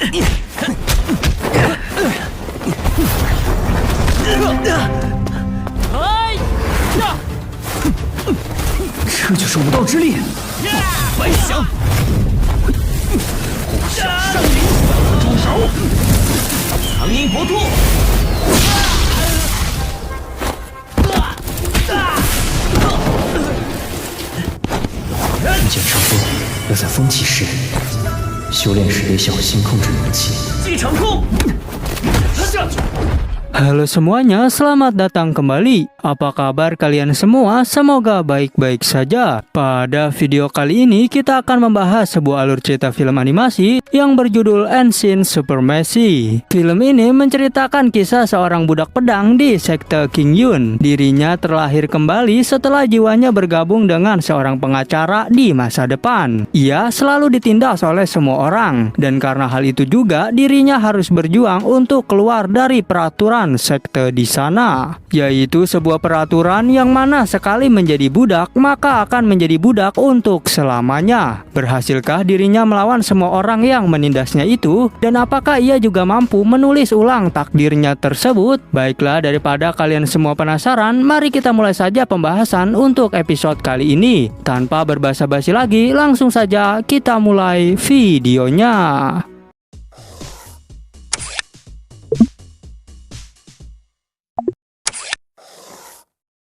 这就是武道之力，白翔，呼啸山林，住手！苍鹰搏兔。剑上风要在风起时，修炼时得小心控制武器。继承空，下去。Halo semuanya, selamat datang kembali. Apa kabar kalian semua? Semoga baik-baik saja. Pada video kali ini kita akan membahas sebuah alur cerita film animasi yang berjudul Ancient Supremacy. Film ini menceritakan kisah seorang budak pedang di sekte King Yun. Dirinya terlahir kembali setelah jiwanya bergabung dengan seorang pengacara di masa depan. Ia selalu ditindas oleh semua orang, dan karena hal itu juga dirinya harus berjuang untuk keluar dari peraturan sekte di sana, yaitu sebuah peraturan yang mana sekali menjadi budak maka akan menjadi budak untuk selamanya. Berhasilkah dirinya melawan semua orang yang menindasnya itu, dan apakah ia juga mampu menulis ulang takdirnya tersebut? Baiklah, daripada kalian semua penasaran, mari kita mulai saja pembahasan untuk episode kali ini. Tanpa berbasa-basi lagi, langsung saja kita mulai videonya.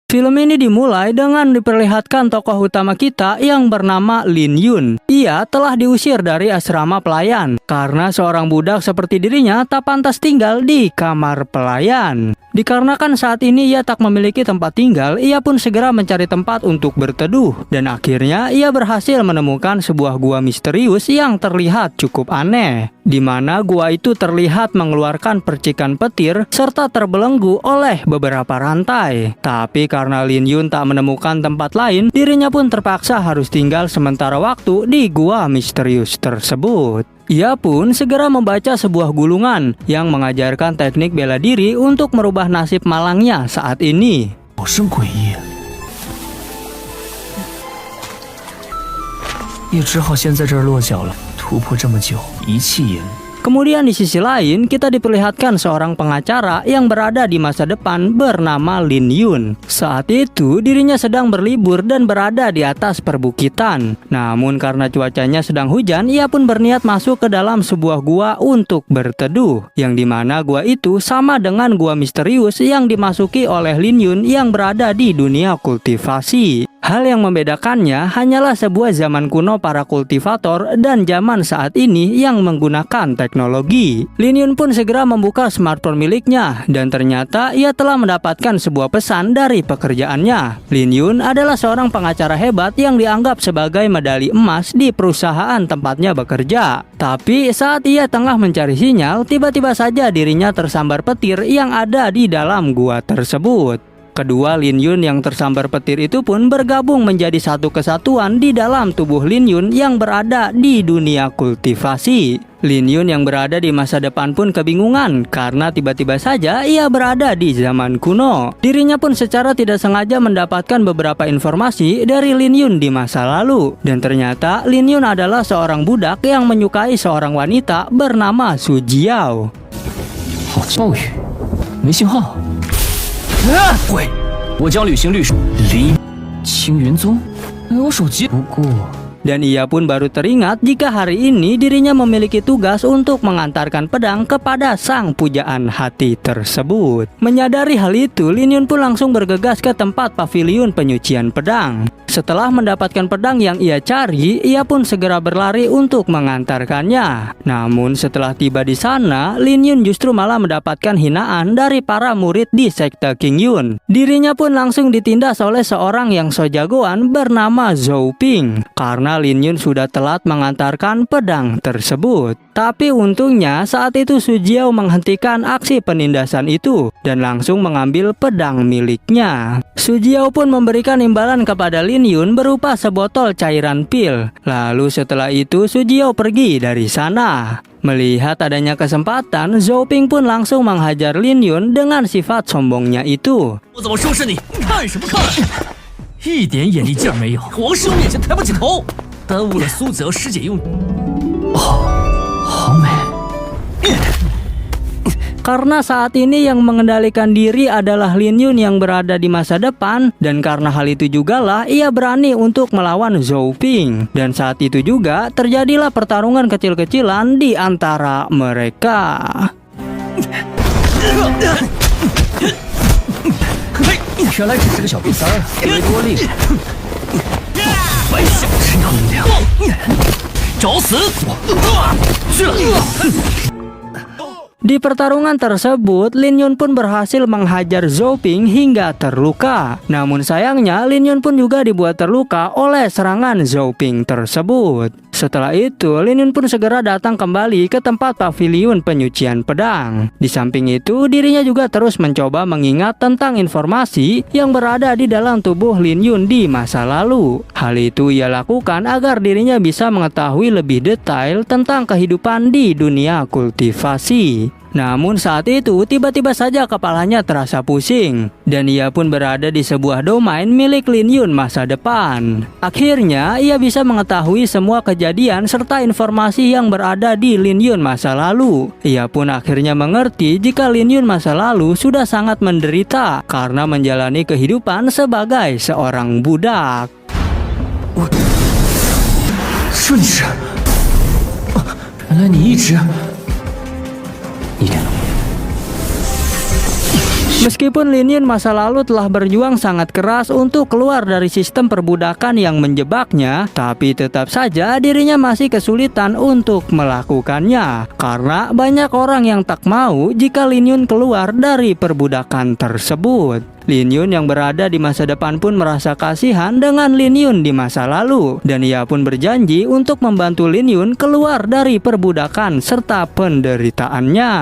Film ini dimulai dengan diperlihatkan tokoh utama kita yang bernama Lin Yun. Ia telah diusir dari asrama pelayan karena seorang budak seperti dirinya tak pantas tinggal di kamar pelayan. Dikarenakan saat ini ia tak memiliki tempat tinggal, ia pun segera mencari tempat untuk berteduh. Dan akhirnya ia berhasil menemukan sebuah gua misterius yang terlihat cukup aneh, di mana gua itu terlihat mengeluarkan percikan petir serta terbelenggu oleh beberapa rantai. Tapi karena Lin Yun tak menemukan tempat lain, dirinya pun terpaksa harus tinggal sementara waktu di gua misterius tersebut. Ia pun segera membaca sebuah gulungan yang mengajarkan teknik bela diri untuk merubah nasib malangnya saat ini. 好生诡异，也只好先在这儿落脚了。突破这么久，一气也。 Kemudian di sisi lain, kita diperlihatkan seorang pengacara yang berada di masa depan bernama Lin Yun. Saat itu, dirinya sedang berlibur dan berada di atas perbukitan. Namun karena cuacanya sedang hujan, ia pun berniat masuk ke dalam sebuah gua untuk berteduh. Yang dimana gua itu sama dengan gua misterius yang dimasuki oleh Lin Yun yang berada di dunia kultivasi. Hal yang membedakannya hanyalah sebuah zaman kuno para kultivator dan zaman saat ini yang menggunakan teknologi. Lin Yun pun segera membuka smartphone miliknya dan ternyata ia telah mendapatkan sebuah pesan dari pekerjaannya. Lin Yun adalah seorang pengacara hebat yang dianggap sebagai medali emas di perusahaan tempatnya bekerja. Tapi saat ia tengah mencari sinyal, tiba-tiba saja dirinya tersambar petir yang ada di dalam gua tersebut. Kedua Lin Yun yang tersambar petir itu pun bergabung menjadi satu kesatuan di dalam tubuh Lin Yun yang berada di dunia kultivasi. Lin Yun yang berada di masa depan pun kebingungan karena tiba-tiba saja ia berada di zaman kuno. Dirinya pun secara tidak sengaja mendapatkan beberapa informasi dari Lin Yun di masa lalu. Dan ternyata Lin Yun adalah seorang budak yang menyukai seorang wanita bernama Su Jiao. 暴雨，没信号。 喂，我将旅行律师离青云宗，没有手机。不过。 Dan ia pun baru teringat jika hari ini dirinya memiliki tugas untuk mengantarkan pedang kepada sang pujaan hati tersebut. Menyadari hal itu, Lin Yun pun langsung bergegas ke tempat paviliun penyucian pedang. Setelah mendapatkan pedang yang ia cari, ia pun segera berlari untuk mengantarkannya. Namun setelah tiba di sana, Lin Yun justru malah mendapatkan hinaan dari para murid di sekte King Yun. Dirinya pun langsung ditindas oleh seorang yang so jagoan bernama Zhou Ping karena Lin Yun sudah telat mengantarkan pedang tersebut. Tapi untungnya saat itu Su Jiao menghentikan aksi penindasan itu dan langsung mengambil pedang miliknya. Su Jiao pun memberikan imbalan kepada Lin Yun berupa sebotol cairan pil. Lalu setelah itu Su Jiao pergi dari sana. Melihat adanya kesempatan, Zhou Ping pun langsung menghajar Lin Yun dengan sifat sombongnya itu. 一点眼力劲儿没有，皇室面前抬不起头，耽误了苏子瑶师姐用。哦，好美， karena saat ini yang mengendalikan diri adalah Lin Yun yang berada di masa depan, dan karena hal itu jugalah ia berani untuk melawan Zhou Ping. Dan saat itu juga terjadilah pertarungan kecil-kecilan di antara mereka. 原来只是个小瘪三儿，以为多厉害。白小真有力量，找死！去了。 Di pertarungan tersebut, Lin Yun pun berhasil menghajar Zhou Ping hingga terluka. Namun sayangnya, Lin Yun pun juga dibuat terluka oleh serangan Zhou Ping tersebut. Setelah itu, Lin Yun pun segera datang kembali ke tempat paviliun penyucian pedang. Di samping itu, dirinya juga terus mencoba mengingat tentang informasi yang berada di dalam tubuh Lin Yun di masa lalu. Hal itu ia lakukan agar dirinya bisa mengetahui lebih detail tentang kehidupan di dunia kultivasi. Namun saat itu tiba-tiba saja kepalanya terasa pusing dan ia pun berada di sebuah domain milik Lin Yun masa depan. Akhirnya ia bisa mengetahui semua kejadian serta informasi yang berada di Lin Yun masa lalu. Ia pun akhirnya mengerti jika Lin Yun masa lalu sudah sangat menderita karena menjalani kehidupan sebagai seorang budak. 顺治，原来你一点都没有。 Meskipun Lin Yun masa lalu telah berjuang sangat keras untuk keluar dari sistem perbudakan yang menjebaknya, tapi tetap saja dirinya masih kesulitan untuk melakukannya karena banyak orang yang tak mau jika Lin Yun keluar dari perbudakan tersebut. Lin Yun yang berada di masa depan pun merasa kasihan dengan Lin Yun di masa lalu dan ia pun berjanji untuk membantu Lin Yun keluar dari perbudakan serta penderitaannya.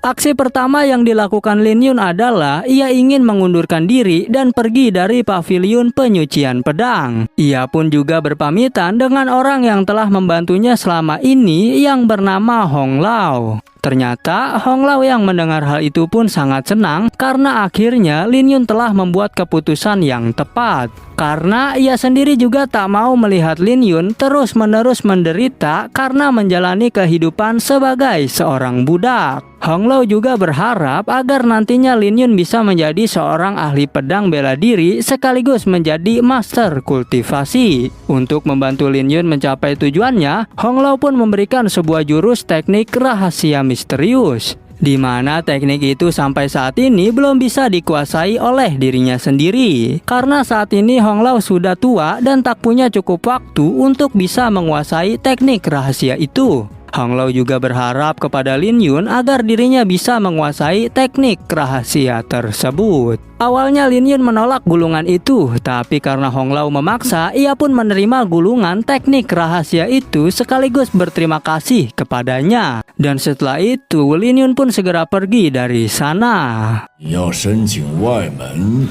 Aksi pertama yang dilakukan Lin Yun adalah ia ingin mengundurkan diri dan pergi dari paviliun penyucian pedang. Ia pun juga berpamitan dengan orang yang telah membantunya selama ini yang bernama Hong Lao. Ternyata Hong Lao yang mendengar hal itu pun sangat senang karena akhirnya Lin Yun telah membuat keputusan yang tepat. Karena ia sendiri juga tak mau melihat Lin Yun terus-menerus menderita karena menjalani kehidupan sebagai seorang budak. Hong Lao juga berharap agar nantinya Lin Yun bisa menjadi seorang ahli pedang bela diri sekaligus menjadi master kultivasi. Untuk membantu Lin Yun mencapai tujuannya, Hong Lao pun memberikan sebuah jurus teknik rahasia misterius, di mana teknik itu sampai saat ini belum bisa dikuasai oleh dirinya sendiri. Karena saat ini Hong Lao sudah tua dan tak punya cukup waktu untuk bisa menguasai teknik rahasia itu. Hong Lao juga berharap kepada Lin Yun agar dirinya bisa menguasai teknik rahasia tersebut. Awalnya Lin Yun menolak gulungan itu, tapi karena Hong Lao memaksa, ia pun menerima gulungan teknik rahasia itu sekaligus berterima kasih kepadanya. Dan setelah itu, Lin Yun pun segera pergi dari sana. 要申请外门，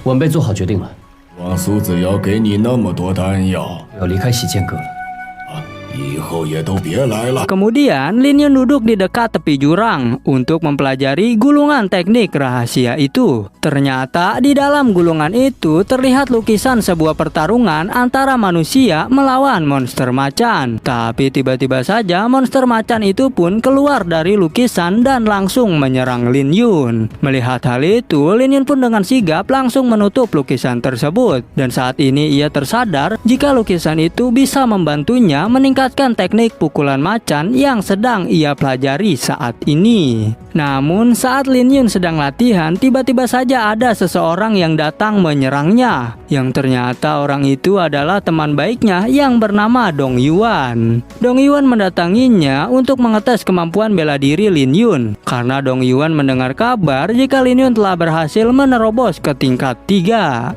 晚辈做好决定了，王苏子瑶给你那么多丹药，要离开洗剑阁了。 以后也都别来了。 Kemudian Lin Yun duduk di dekat tepi jurang untuk mempelajari gulungan teknik rahasia itu. Ternyata di dalam gulungan itu terlihat lukisan sebuah pertarungan antara manusia melawan monster macan. Tapi tiba-tiba saja monster macan itu pun keluar dari lukisan dan langsung menyerang Lin Yun. Melihat hal itu, Lin Yun pun dengan sigap langsung menutup lukisan tersebut. Dan saat ini ia tersadar jika lukisan itu bisa membantunya meningkatkan teknik pukulan macan yang sedang ia pelajari saat ini. Namun saat Lin Yun sedang latihan, tiba-tiba saja ada seseorang yang datang menyerangnya. Yang ternyata orang itu adalah teman baiknya yang bernama Dong Yuan. Dong Yuan mendatanginya untuk mengetes kemampuan bela diri Lin Yun. Karena Dong Yuan mendengar kabar jika Lin Yun telah berhasil menerobos ke tingkat 3.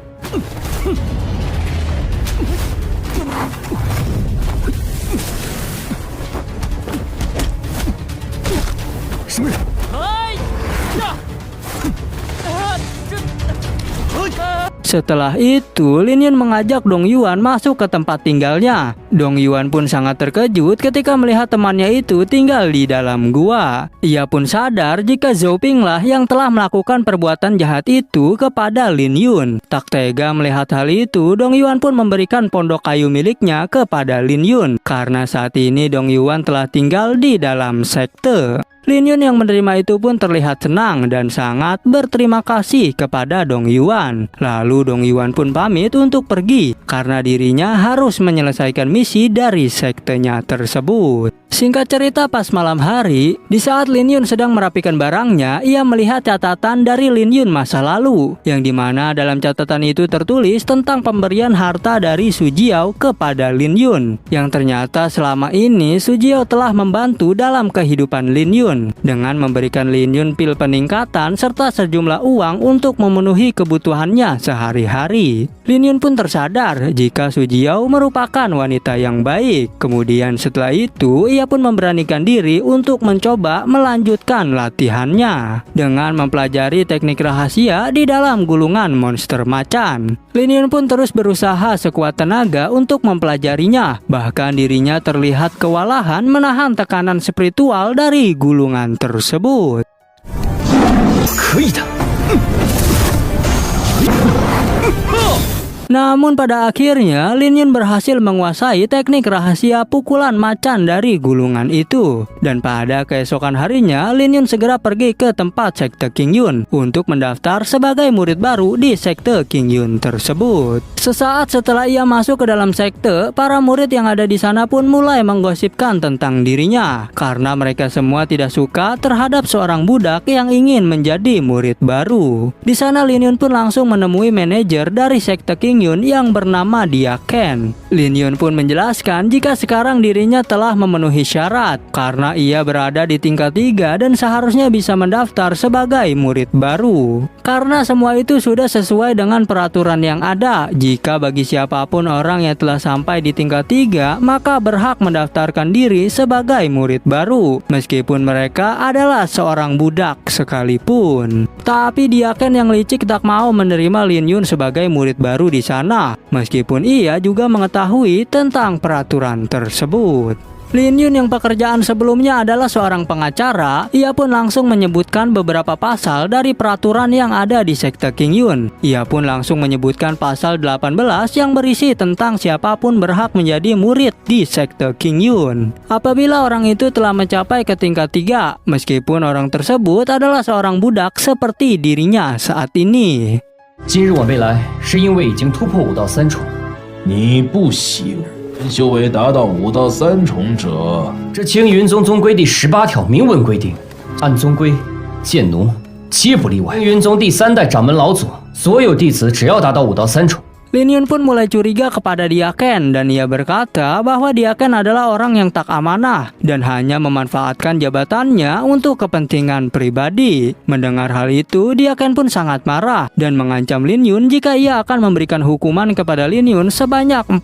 Setelah itu, Lin Yun mengajak Dong Yuan masuk ke tempat tinggalnya. Dong Yuan pun sangat terkejut ketika melihat temannya itu tinggal di dalam gua. Ia pun sadar jika Zhou Ping lah yang telah melakukan perbuatan jahat itu kepada Lin Yun. Tak tega melihat hal itu, Dong Yuan pun memberikan pondok kayu miliknya kepada Lin Yun. Karena saat ini Dong Yuan telah tinggal di dalam sekte. Lin Yun yang menerima itu pun terlihat senang dan sangat berterima kasih kepada Dong Yuan. Lalu Dong Yuan pun pamit untuk pergi karena dirinya harus menyelesaikan misi dari sektenya tersebut. Singkat cerita, pas malam hari, di saat Lin Yun sedang merapikan barangnya, ia melihat catatan dari Lin Yun masa lalu, yang dimana dalam catatan itu tertulis tentang pemberian harta dari Su Jiao kepada Lin Yun, yang ternyata selama ini Su Jiao telah membantu dalam kehidupan Lin Yun dengan memberikan Lin Yun pil peningkatan serta sejumlah uang untuk memenuhi kebutuhannya sehari-hari. Lin Yun pun tersadar jika Su Jiao merupakan wanita yang baik. Kemudian setelah itu ia pun memberanikan diri untuk mencoba melanjutkan latihannya dengan mempelajari teknik rahasia di dalam gulungan monster macan. Lin Yun pun terus berusaha sekuat tenaga untuk mempelajarinya. Bahkan dirinya terlihat kewalahan menahan tekanan spiritual dari gulungan tersebut. Namun pada akhirnya Lin Yun berhasil menguasai teknik rahasia pukulan macan dari gulungan itu. Dan pada keesokan harinya Lin Yun segera pergi ke tempat sekte King Yun untuk mendaftar sebagai murid baru di sekte King Yun tersebut. Sesaat setelah ia masuk ke dalam sekte, para murid yang ada di sana pun mulai menggosipkan tentang dirinya karena mereka semua tidak suka terhadap seorang budak yang ingin menjadi murid baru. Di sana Lin Yun pun langsung menemui manajer dari sekte King Yun yang bernama Dia Ken. Lin Yun pun menjelaskan jika sekarang dirinya telah memenuhi syarat karena ia berada di tingkat 3 dan seharusnya bisa mendaftar sebagai murid baru. Karena semua itu sudah sesuai dengan peraturan yang ada. Jika bagi siapapun orang yang telah sampai di tingkat 3, maka berhak mendaftarkan diri sebagai murid baru meskipun mereka adalah seorang budak sekalipun. Tapi Dia Ken yang licik tak mau menerima Lin Yun sebagai murid baru di sana, meskipun ia juga mengetahui tentang peraturan tersebut. Lin Yun yang pekerjaan sebelumnya adalah seorang pengacara, ia pun langsung menyebutkan beberapa pasal dari peraturan yang ada di sekte King Yun. Ia pun langsung menyebutkan pasal 18 yang berisi tentang siapapun berhak menjadi murid di sekte King Yun apabila orang itu telah mencapai ke tingkat 3, meskipun orang tersebut adalah seorang budak seperti dirinya saat ini. 今日晚未来是因为已经突破5到3重，你不行，修为达到5到3重者，这青云宗宗规第18条明文规定，按宗规，贱奴皆不例外。青云宗第3代掌门老祖，所有弟子只要达到5到3重。 Lin Yun pun mulai curiga kepada Dia Ken dan ia berkata bahwa Dia Ken adalah orang yang tak amanah dan hanya memanfaatkan jabatannya untuk kepentingan pribadi. Mendengar hal itu, Dia Ken pun sangat marah dan mengancam Lin Yun jika ia akan memberikan hukuman kepada Lin Yun sebanyak 40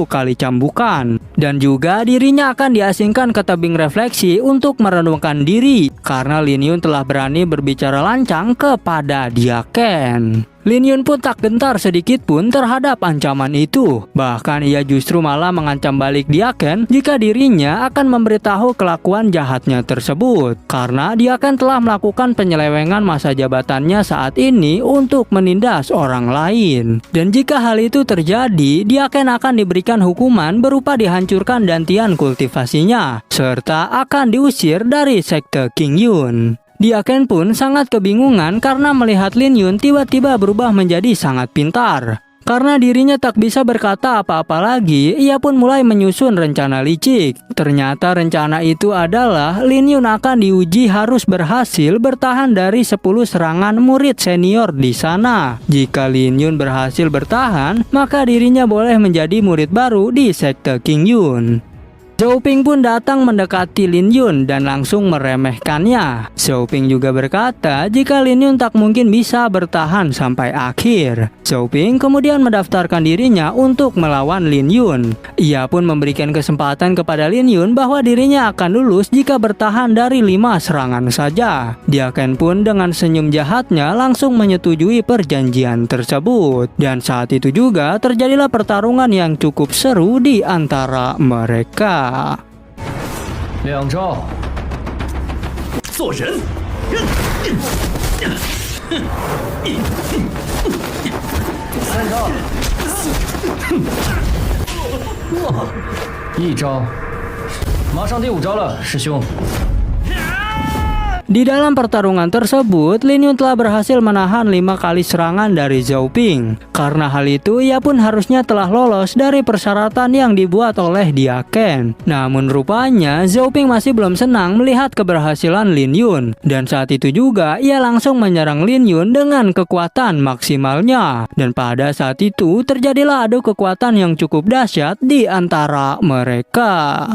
kali cambukan. Dan juga dirinya akan diasingkan ke tebing refleksi untuk merenungkan diri karena Lin Yun telah berani berbicara lancang kepada Dia Ken. Lin Yun pun tak gentar sedikit pun terhadap ancaman itu. Bahkan ia justru malah mengancam balik Dia Ken jika dirinya akan memberitahu kelakuan jahatnya tersebut. Karena Dia Ken telah melakukan penyelewengan masa jabatannya saat ini untuk menindas orang lain. Dan jika hal itu terjadi, Dia Ken akan diberikan hukuman berupa dihancurkan dantian kultivasinya, serta akan diusir dari sekte King Yun. Dia Ken pun sangat kebingungan karena melihat Lin Yun tiba-tiba berubah menjadi sangat pintar. Karena dirinya tak bisa berkata apa-apa lagi, ia pun mulai menyusun rencana licik. Ternyata rencana itu adalah Lin Yun akan diuji harus berhasil bertahan dari 10 serangan murid senior di sana. Jika Lin Yun berhasil bertahan, maka dirinya boleh menjadi murid baru di sekte King Yun. Zhou Ping pun datang mendekati Lin Yun dan langsung meremehkannya. Zhou Ping juga berkata jika Lin Yun tak mungkin bisa bertahan sampai akhir. Zhou Ping kemudian mendaftarkan dirinya untuk melawan Lin Yun. Ia pun memberikan kesempatan kepada Lin Yun bahwa dirinya akan lulus jika bertahan dari 5 serangan saja. Dia Ken pun dengan senyum jahatnya langsung menyetujui perjanjian tersebut. Dan saat itu juga terjadilah pertarungan yang cukup seru di antara mereka. 2招，做人。 3招，1招，马上第5招了，师兄。Di dalam pertarungan tersebut, Lin Yun telah berhasil menahan 5 kali serangan dari Zhao Ping. Karena hal itu, ia pun harusnya telah lolos dari persyaratan yang dibuat oleh Dia Ken. Namun rupanya, Zhao Ping masih belum senang melihat keberhasilan Lin Yun. Dan saat itu juga, ia langsung menyerang Lin Yun dengan kekuatan maksimalnya. Dan pada saat itu, terjadilah adu kekuatan yang cukup dahsyat di antara mereka.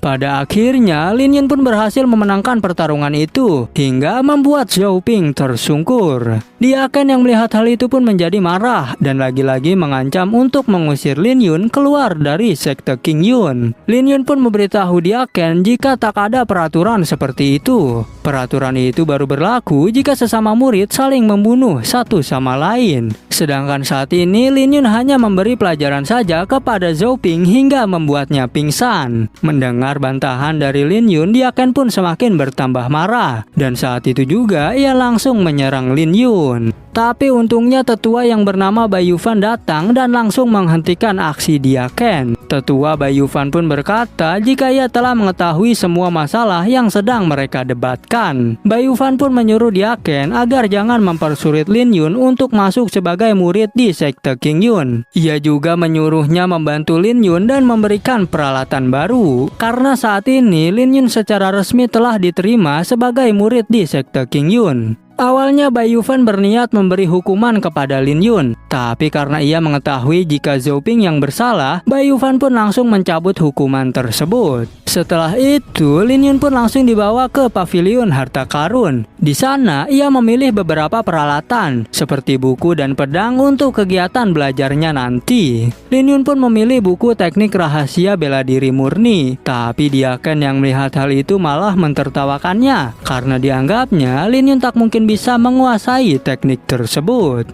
Pada akhirnya, Lin Yun pun berhasil memenangkan pertarungan itu hingga membuat Zhao Ping tersungkur. Dia Ken yang melihat hal itu pun menjadi marah dan lagi-lagi mengancam untuk mengusir Lin Yun keluar dari sekte King Yun. Lin Yun pun memberitahu Dia Ken jika tak ada peraturan seperti itu. Peraturan itu baru berlaku jika sesama murid saling membunuh satu sama lain. Sedangkan saat ini Lin Yun hanya memberi pelajaran saja kepada Zhao Ping hingga membuatnya pingsan. Mendengar bantahan dari Lin Yun, Dia Ken pun semakin bertambah marah. Dan saat itu juga ia langsung menyerang Lin Yun. Tapi untungnya tetua yang bernama Bai Yufan datang dan langsung menghentikan aksi Dia Ken. Tetua Bai Yufan pun berkata jika ia telah mengetahui semua masalah yang sedang mereka debatkan. Bai Yufan pun menyuruh Dia Ken agar jangan mempersulit Lin Yun untuk masuk sebagai murid di sekte King Yun. Ia juga menyuruhnya membantu Lin Yun dan memberikan peralatan baru. Karena saat ini Lin Yun secara resmi telah diterima sebagai murid di sekte King Yun. Awalnya Bai Yufan berniat memberi hukuman kepada Lin Yun, tapi karena ia mengetahui jika Zhao Ping yang bersalah, Bai Yufan pun langsung mencabut hukuman tersebut. Setelah itu, Lin Yun pun langsung dibawa ke pavilion harta karun. Di sana, ia memilih beberapa peralatan, seperti buku dan pedang untuk kegiatan belajarnya nanti. Lin Yun pun memilih buku teknik rahasia bela diri murni, tapi Dia Ken yang melihat hal itu malah mentertawakannya, karena dianggapnya Lin Yun tak mungkin bisa menguasai teknik tersebut.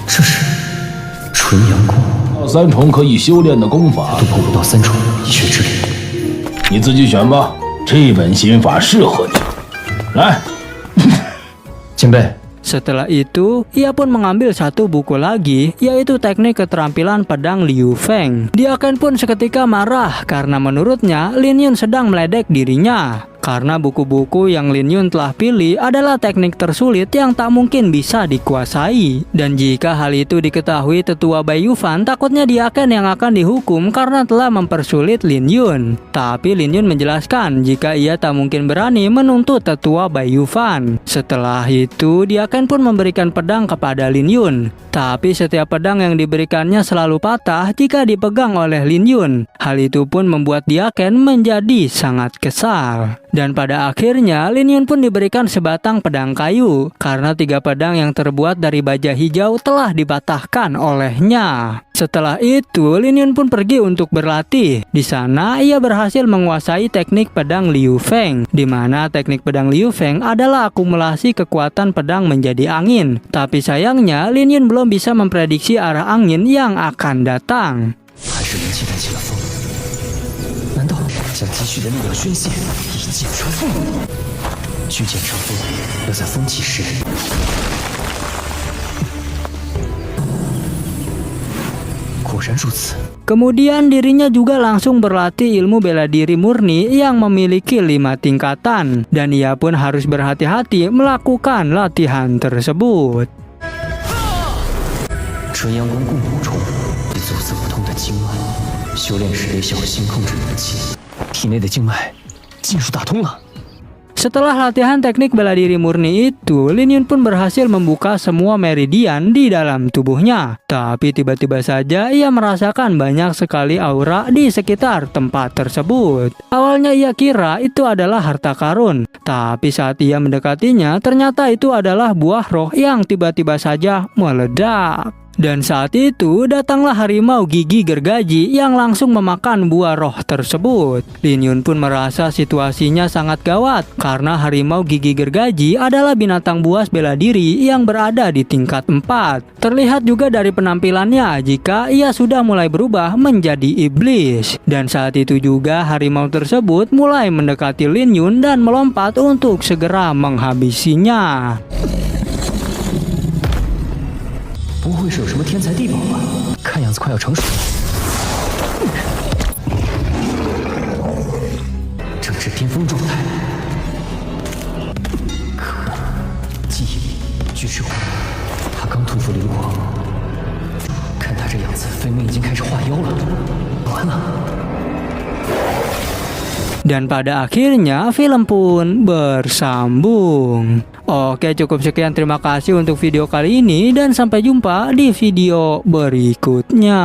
这是纯阳功，到三重可以修炼的功法突破不到3重医学之力。你自己选吧，这本心法适合你。来， 前辈， Setelah itu, ia pun mengambil satu buku lagi, yaitu teknik keterampilan pedang Liu Feng. Dia Ken pun seketika marah karena menurutnya Lin Yun sedang meledek dirinya. Karena buku-buku yang Lin Yun telah pilih adalah teknik tersulit yang tak mungkin bisa dikuasai. Dan jika hal itu diketahui tetua Bai Yufan, takutnya Dia Ken yang akan dihukum karena telah mempersulit Lin Yun. Tapi Lin Yun menjelaskan jika ia tak mungkin berani menuntut tetua Bai Yufan. Setelah itu, Dia Ken pun memberikan pedang kepada Lin Yun. Tapi setiap pedang yang diberikannya selalu patah jika dipegang oleh Lin Yun. Hal itu pun membuat Dia Ken menjadi sangat kesal. Dan pada akhirnya Lin Yun pun diberikan sebatang pedang kayu karena 3 pedang yang terbuat dari baja hijau telah dipatahkan olehnya. Setelah itu Lin Yun pun pergi untuk berlatih. Di sana ia berhasil menguasai teknik pedang Liu Feng, di mana teknik pedang Liu Feng adalah akumulasi kekuatan pedang menjadi angin. Tapi sayangnya Lin Yun belum bisa memprediksi arah angin yang akan datang. 还是人气带起了风，难道将积蓄的力量宣泄，一剑穿风？巨剑成风，要在风起时。果然如此。 Kemudian dirinya juga langsung berlatih ilmu bela diri murni yang memiliki 5 tingkatan. Dan ia pun harus berhati-hati melakukan latihan tersebut. 纯阳功共补充，以阻塞不通的经脉，修炼时得小心控制元气，体内的经脉尽数打通了。 Setelah latihan teknik bela diri murni itu, Lin Yun pun berhasil membuka semua meridian di dalam tubuhnya. Tapi tiba-tiba saja ia merasakan banyak sekali aura di sekitar tempat tersebut. Awalnya ia kira itu adalah harta karun, tapi saat ia mendekatinya ternyata itu adalah buah roh yang tiba-tiba saja meledak. Dan saat itu datanglah harimau gigi gergaji yang langsung memakan buah roh tersebut. Lin Yun pun merasa situasinya sangat gawat karena harimau gigi gergaji adalah binatang buas bela diri yang berada di tingkat 4. Terlihat juga dari penampilannya jika ia sudah mulai berubah menjadi iblis. Dan saat itu juga harimau tersebut mulai mendekati Lin Yun dan melompat untuk segera menghabisinya. 不会是有什么天才地宝吧？看样子快要成熟了，正值巅峰状态。可恶，记忆力、巨齿虎，他刚突破灵皇，看他这样子，飞门已经开始化妖了，完了。 Dan pada akhirnya film pun bersambung. Oke, cukup sekian, terima kasih untuk video kali ini dan sampai jumpa di video berikutnya.